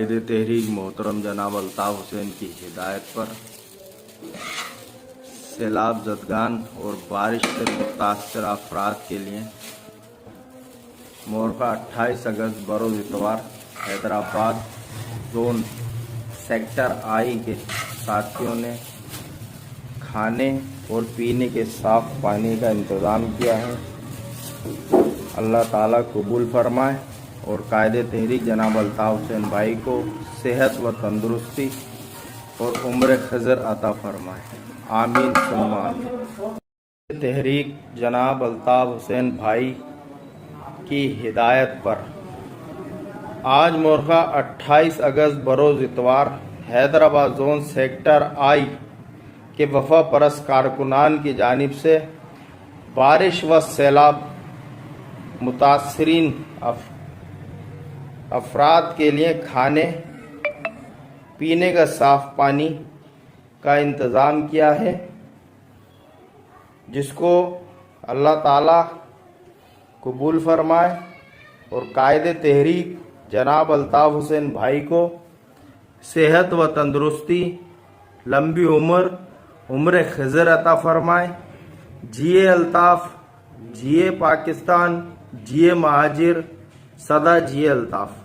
कायद तहरीक मोहतरम जनाब अल्ताफ़ हुसैन की हिदायत पर सैलाब ज़दगान और बारिश से मुतासर अफराद के लिए मोरखा 28 अगस्त बरोज़ इतवार हैदराबाद जोन सेक्टर आई के साथियों ने खाने और पीने के साफ पानी का इंतज़ाम किया है। अल्लाह ताला कबूल फरमाए और कायद तहरीक जनाब अल्ताफ़ हुसैन भाई को सेहत व तंदुरुस्ती और उम्र खज़र अता फरमाए, आमीन सुम्मा आमीन। तहरीक जनाब अल्ताफ़ हुसैन भाई की हिदायत पर आज मोरखा 28 अगस्त बरोज़ इतवार हैदराबाद जोन सेक्टर आई के वफा परस्त कारकुनान की जानिब से बारिश व सैलाब मुतासरीन अफराद के लिए खाने पीने का साफ पानी का इंतज़ाम किया है, जिसको अल्लाह ताला कबूल फरमाए और कायद तहरीक जनाब अल्ताफ़ हुसैन भाई को सेहत व तंदुरुस्ती, लंबी उम्र खज़र अता फरमाए। जिए अल्ताफ़, जिए पाकिस्तान, जिए महाजिर, सदा जिए अल्ताफ़।